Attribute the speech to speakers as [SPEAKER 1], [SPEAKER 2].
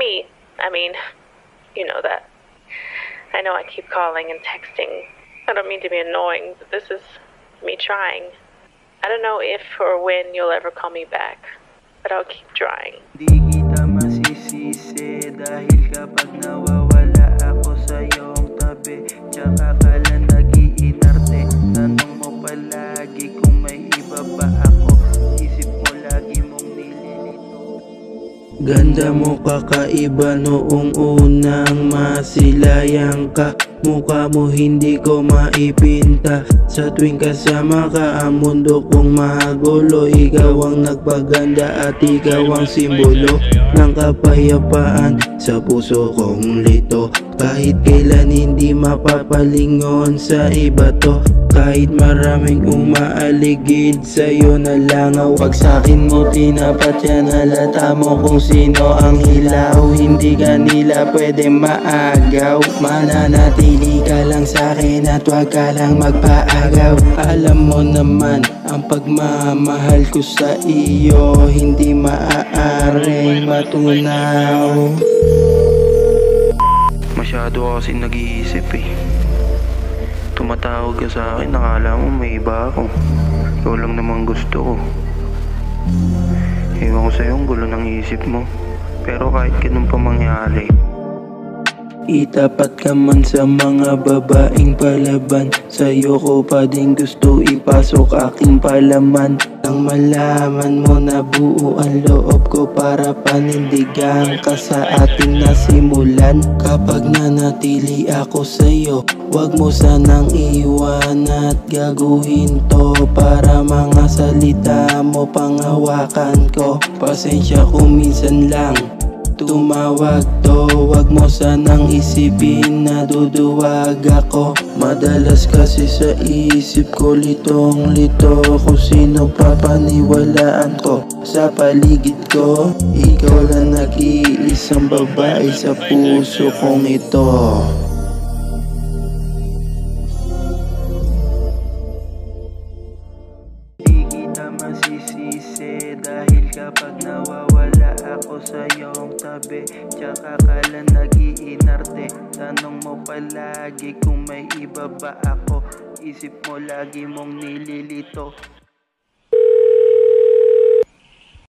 [SPEAKER 1] me. I mean, you know that. I know I keep calling and texting. I don't mean to be annoying, but this is me trying. I don't know if or when you'll ever call me back, but I'll keep trying.
[SPEAKER 2] Di kita masisisi dahil kapag nawawala ako sa iyong tabi, tsaka ka lang nag-iinarte. Tanong mo palagi kung may iba ba ako, isip mo lagi mong nililito. Ganda mo kakaiba noong unang masilayang ka. Mukha mo hindi ko maipinta. Sa tuwing kasama ka ang mundo kong magulo. Ikaw ang nagpaganda at ikaw ang simbolo ng kapayapaan sa puso kong lito. Kahit kailan hindi mapapalingon sa iba to. Kahit maraming umaaligid sa'yo na langaw, pag sa'kin mo tinapat yan, halata mo kung sino ang hilaw. Hindi ka nila pwede maagaw. Mananatili ka lang sa'kin at wag ka lang magpaagaw. Alam mo naman ang pagmamahal ko sa iyo, hindi maaaring matunaw. Masyado kasi nag-iisip eh. Tumatawag ka sa akin, nakala mo may iba ako. Ikaw lang naman gusto ko. Ewan ko sa'yo, ang gulo ng isip mo. Pero kahit ganun pa mangyari, itapat ka man sa mga babaeng palaban. Sa'yo ko pa din gusto ipasok aking palaman. Nang malaman mo na buo ang loob ko para panindigan ka sa ating nasimulan. Kapag nanatili ako sa'yo, wag mo sanang iwan at gaguhin to. Para mga salita mo panghawakan ko. Pasensya kung minsan lang tumawag to, wag mo sanang isipin na duduwag ako. Madalas kasi sa isip ko litong lito kung sino papaniwalaan ko sa paligid ko. Ikaw lang nag-iisang babae sa puso kong ito. Di kita masisisi dahil kapag nawawala ako sa iyong tabi, tsaka ka lang nag-iinarte. Tanong mo palagi kung may iba ba ako, isip mo lagi mong nililito.